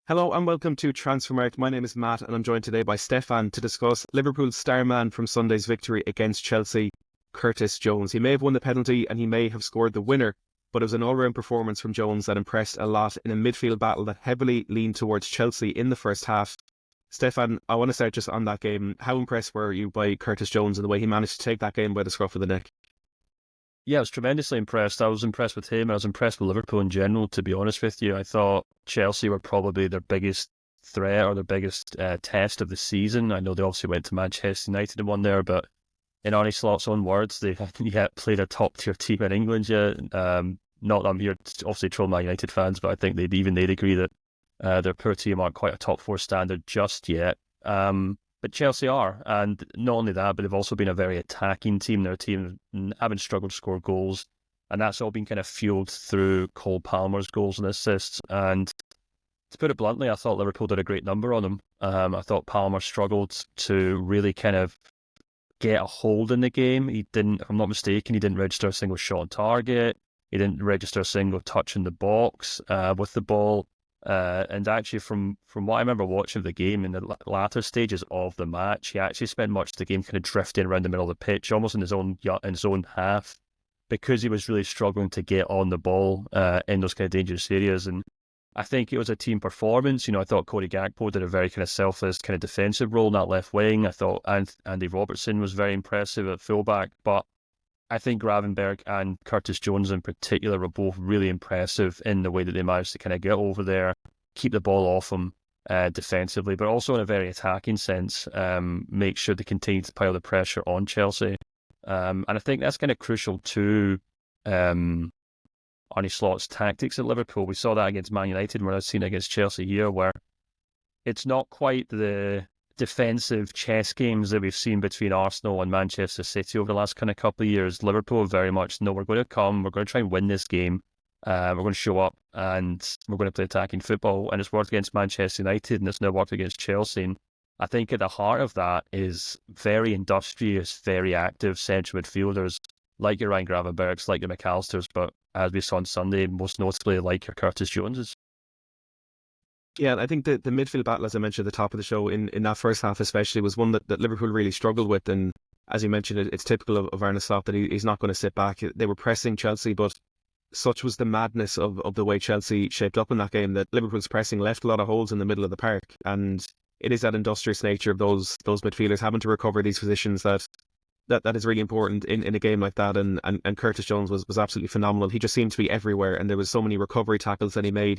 Hello and welcome to Transfermarkt. My name is Matt and I'm joined today by Stefan to discuss Liverpool's star man from Sunday's victory against Chelsea, Curtis Jones. He may have won the penalty and he may have scored the winner, but it was an all-round performance from Jones that impressed a lot in a midfield battle that heavily leaned towards Chelsea in the first half. Stefan, I want to start just on that game. How impressed were you by Curtis Jones and the way he managed to take that game by the scruff of the neck? Yeah, I was tremendously impressed. I was impressed with him. I was impressed with Liverpool in general, to be honest with you. I thought Chelsea were probably their biggest threat or their biggest test of the season. I know they obviously went to Manchester United and won there, but in Arne Slot's own words, they haven't yet played a top-tier team in England yet. Not that I'm here to obviously troll My United fans, but I think they'd agree that their poor team aren't quite a top four standard just yet. But Chelsea are, and not only that, but they've also been a very attacking team. They're a team haven't struggled to score goals, and that's all been kind of fueled through Cole Palmer's goals and assists. And to put it bluntly, I thought Liverpool did a great number on them. I thought Palmer struggled to really kind of get a hold in the game. He didn't, if I'm not mistaken, he didn't register a single shot on target. He didn't register a single touch in the box with the ball. And actually, from what I remember watching the game in the latter stages of the match, he actually spent much of the game kind of drifting around the middle of the pitch, almost in his own half, because he was really struggling to get on the ball in those kind of dangerous areas. And I think it was a team performance. I thought Cody Gakpo did a very kind of selfless kind of defensive role in that left wing. I thought Andy Robertson was very impressive at fullback, but I think Gravenberch and Curtis Jones in particular were both really impressive in the way that they managed to kind of get over there, keep the ball off them defensively, but also in a very attacking sense, make sure they continue to pile the pressure on Chelsea. And I think that's kind of crucial to Arne Slot's tactics at Liverpool. We saw that against Man United, and we're now seeing it against Chelsea here, where it's not quite the defensive chess games that we've seen between Arsenal and Manchester City over the last kind of couple of years. Liverpool very much, no, we're going to come, we're going to try and win this game, we're going to show up and we're going to play attacking football. And it's worked against Manchester United and it's now worked against Chelsea. And I think at the heart of that is very industrious, very active central midfielders like your Ryan Gravenberchs, like your McAllisters, but as we saw on Sunday, most notably like your Curtis Joneses. Yeah, I think the midfield battle, as I mentioned at the top of the show, in that first half especially, was one that Liverpool really struggled with. And as you mentioned, it's typical of Arne Slot that he's not going to sit back. They were pressing Chelsea, but such was the madness of the way Chelsea shaped up in that game that Liverpool's pressing left a lot of holes in the middle of the park. And it is that industrious nature of those midfielders having to recover these positions that is really important in a game like that. And Curtis Jones was absolutely phenomenal. He just seemed to be everywhere, and there was so many recovery tackles that he made.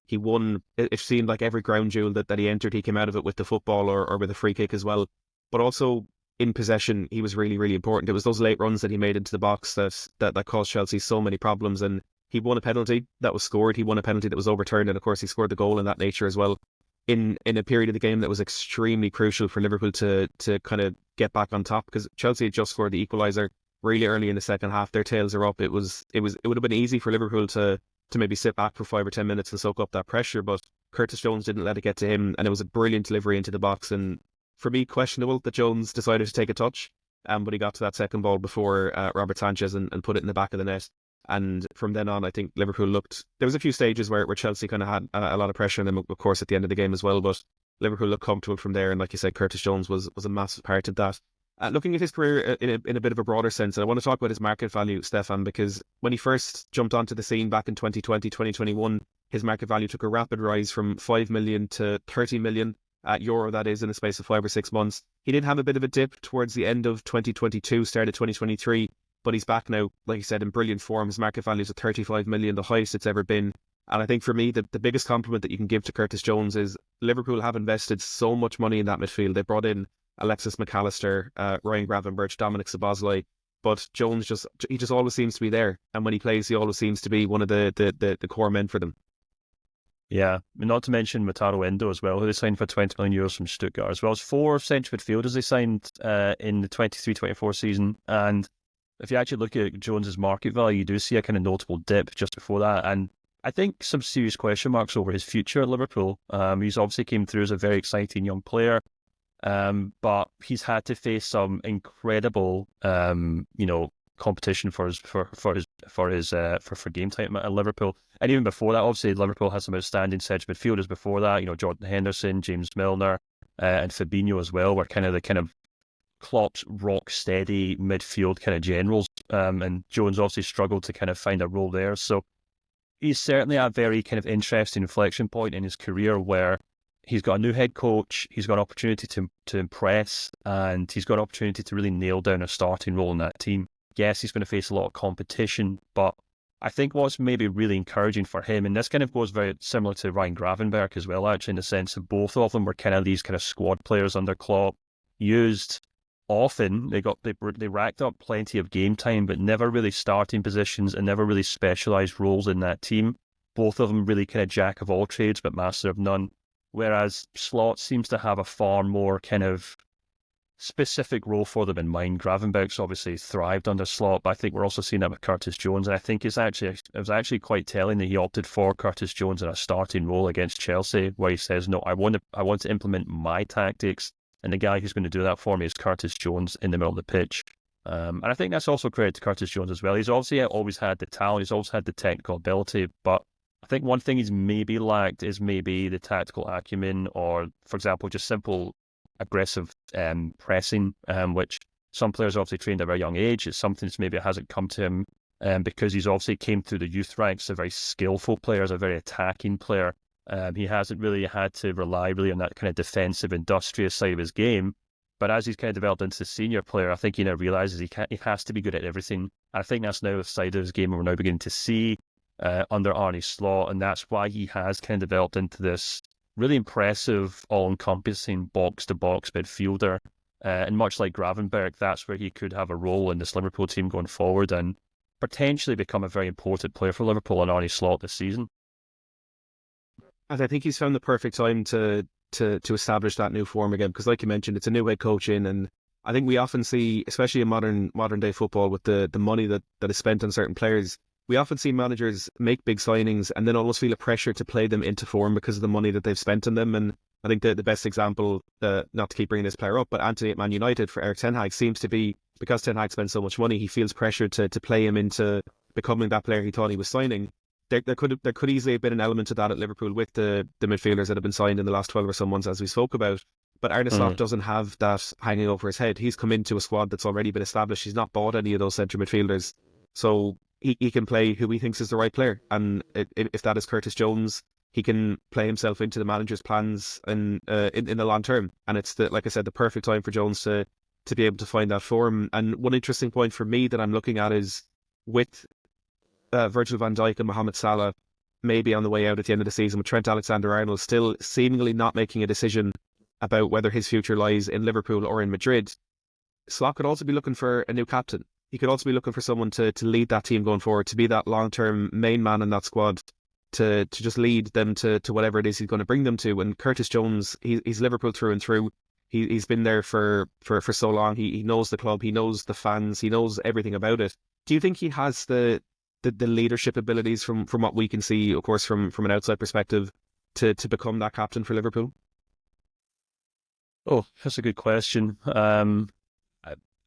He won, it seemed like every ground duel that he entered, he came out of it with the football or with a free kick as well. But also in possession, he was really, really important. It was those late runs that he made into the box that caused Chelsea so many problems. And he won a penalty that was scored. He won a penalty that was overturned. And of course, he scored the goal in that nature as well. In a period of the game that was extremely crucial for Liverpool to kind of get back on top, because Chelsea had just scored the equaliser really early in the second half. Their tails are up. It would have been easy for Liverpool to maybe sit back for 5 or 10 minutes and soak up that pressure, but Curtis Jones didn't let it get to him, and it was a brilliant delivery into the box. And for me, questionable that Jones decided to take a touch, but he got to that second ball before Robert Sanchez and put it in the back of the net. And from then on, I think Liverpool looked, there was a few stages where Chelsea kind of had a lot of pressure on them, of course, at the end of the game as well, but Liverpool looked comfortable from there. And like you said, Curtis Jones was a massive part of that. Looking at his career in a bit of a broader sense, and I want to talk about his market value, Stefan, because when he first jumped onto the scene back in 2020, 2021, his market value took a rapid rise from 5 million to 30 million euro, that is, in the space of 5 or 6 months. He did have a bit of a dip towards the end of 2022, start of 2023, but he's back now, like you said, in brilliant form. His market value is at 35 million, the highest it's ever been. And I think for me, the biggest compliment that you can give to Curtis Jones is Liverpool have invested so much money in that midfield. They brought in Alexis McAllister, Ryan Gravenberch, Dominic Szoboszlai, but Jones just always seems to be there, and when he plays, he always seems to be one of the core men for them. Yeah, not to mention Wataru Endo as well, who they signed for 20 million euros from Stuttgart, as well as 4 central midfielders they signed in the 23-24 season. And if you actually look at Jones's market value, you do see a kind of notable dip just before that, and I think some serious question marks over his future at Liverpool. He's obviously came through as a very exciting young player. But he's had to face some incredible, competition for game time at Liverpool. And even before that, obviously Liverpool has some outstanding central midfielders before that. You know, Jordan Henderson, James Milner, and Fabinho as well were kind of the kind of Klopp's rock steady midfield kind of generals. And Jones obviously struggled to kind of find a role there. So he's certainly at a very kind of interesting inflection point in his career where he's got a new head coach, he's got an opportunity to impress, and he's got an opportunity to really nail down a starting role in that team. Yes, he's going to face a lot of competition, but I think what's maybe really encouraging for him, and this kind of goes very similar to Ryan Gravenberch as well, actually, in the sense that both of them were kind of these kind of squad players under Klopp, used often. They racked up plenty of game time, but never really starting positions and never really specialised roles in that team. Both of them really kind of jack of all trades, but master of none. Whereas Slot seems to have a far more kind of specific role for them in mind. Gravenberch's obviously thrived under Slot, but I think we're also seeing that with Curtis Jones. And I think it was actually quite telling that he opted for Curtis Jones in a starting role against Chelsea, where he says, "No, I want to implement my tactics, and the guy who's going to do that for me is Curtis Jones in the middle of the pitch." And I think that's also credit to Curtis Jones as well. He's obviously always had the talent, he's always had the technical ability, but I think one thing he's maybe lacked is maybe the tactical acumen, or, for example, just simple aggressive pressing, which some players obviously trained at a very young age. It's something that maybe hasn't come to him because he's obviously came through the youth ranks, a very skillful player, a very attacking player. He hasn't really had to rely really on that kind of defensive, industrious side of his game. But as he's kind of developed into the senior player, I think he now realises he has to be good at everything. And I think that's now the side of his game we're now beginning to see under Arne Slot, and that's why he has kind of developed into this really impressive, all-encompassing box-to-box midfielder. And much like Gravenberch, that's where he could have a role in this Liverpool team going forward and potentially become a very important player for Liverpool and Arne Slot this season. And I think he's found the perfect time to establish that new form again, because like you mentioned, it's a new head coach in, and I think we often see, especially in modern day football, with the money that is spent on certain players, we often see managers make big signings and then almost feel a pressure to play them into form because of the money that they've spent on them. And I think the best example, not to keep bringing this player up, but Anthony at Man United for Erik Ten Hag seems to be, because Ten Hag spends so much money, he feels pressure to play him into becoming that player he thought he was signing. There could easily have been an element of that at Liverpool with the midfielders that have been signed in the last 12 or so months, as we spoke about. But Arne Slot doesn't have that hanging over his head. He's come into a squad that's already been established. He's not bought any of those centre midfielders. So he can play who he thinks is the right player. And if that is Curtis Jones, he can play himself into the manager's plans in the long term. And it's, like I said, the perfect time for Jones to be able to find that form. And one interesting point for me that I'm looking at is with Virgil van Dijk and Mohamed Salah maybe on the way out at the end of the season, with Trent Alexander-Arnold still seemingly not making a decision about whether his future lies in Liverpool or in Madrid, Slot could also be looking for a new captain. He could also be looking for someone to lead that team going forward, to be that long-term main man in that squad, to just lead them to whatever it is he's going to bring them to. And Curtis Jones, he's Liverpool through and through. He's been there for so long. He knows the club, he knows the fans, he knows everything about it. Do you think he has the leadership abilities from what we can see, of course, from an outside perspective, to become that captain for Liverpool? Oh, that's a good question.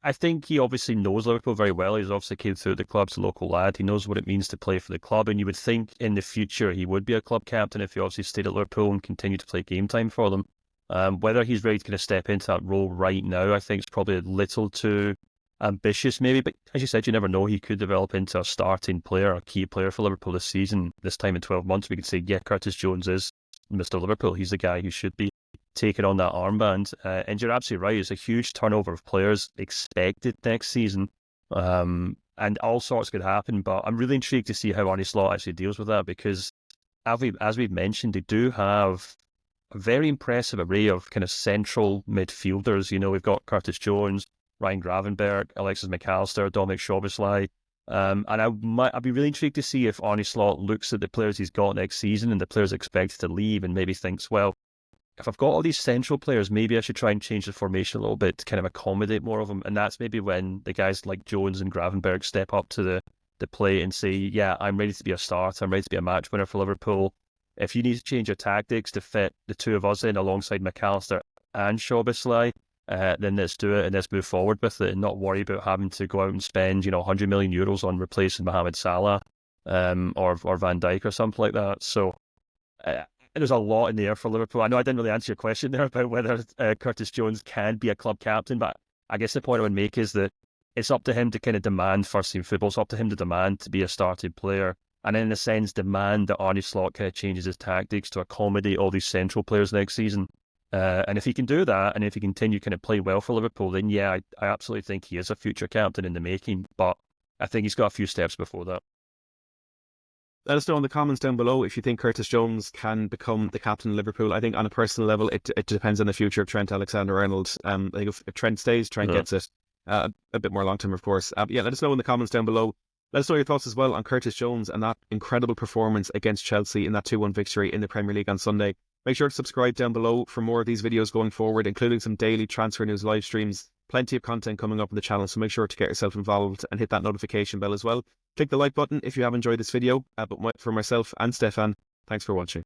I think he obviously knows Liverpool very well. He's obviously came through the club as a local lad. He knows what it means to play for the club, and you would think in the future he would be a club captain if he obviously stayed at Liverpool and continued to play game time for them. Whether he's ready to kind of step into that role right now, I think is probably a little too ambitious maybe, but as you said, you never know. He could develop into a starting player, a key player for Liverpool this season. This time in 12 months, we could say, yeah, Curtis Jones is Mr. Liverpool. He's the guy who should be taking on that armband. And you're absolutely right. It's a huge turnover of players expected next season. And all sorts could happen, but I'm really intrigued to see how Arne Slot actually deals with that, because as we've mentioned, they do have a very impressive array of kind of central midfielders. You know, we've got Curtis Jones, Ryan Gravenberch, Alexis McAllister, Dominic Szoboszlai. And I'd be really intrigued to see if Arne Slot looks at the players he's got next season and the players expected to leave and maybe thinks, well, if I've got all these central players, maybe I should try and change the formation a little bit to kind of accommodate more of them. And that's maybe when the guys like Jones and Gravenberch step up to the plate and say, yeah, I'm ready to be a starter, I'm ready to be a match winner for Liverpool. If you need to change your tactics to fit the two of us in alongside McAllister and Szoboszlai, then let's do it and let's move forward with it and not worry about having to go out and spend, 100 million euros on replacing Mohamed Salah, or Van Dijk or something like that. So there's a lot in the air for Liverpool. I know I didn't really answer your question there about whether Curtis Jones can be a club captain, but I guess the point I would make is that it's up to him to kind of demand first team football. It's up to him to demand to be a starting player. And in a sense, demand that Arne Slot kind of changes his tactics to accommodate all these central players next season. And if he can do that, and if he continue kind of play well for Liverpool, then yeah, I absolutely think he is a future captain in the making. But I think he's got a few steps before that. Let us know in the comments down below if you think Curtis Jones can become the captain of Liverpool. I think on a personal level, it depends on the future of Trent Alexander-Arnold. I think if Trent stays, Trent gets it. A bit more long term, of course. Yeah, let us know in the comments down below. Let us know your thoughts as well on Curtis Jones and that incredible performance against Chelsea in that 2-1 victory in the Premier League on Sunday. Make sure to subscribe down below for more of these videos going forward, including some daily transfer news live streams. Plenty of content coming up on the channel, so make sure to get yourself involved and hit that notification bell as well. Click the like button if you have enjoyed this video. But for myself and Stefan, thanks for watching.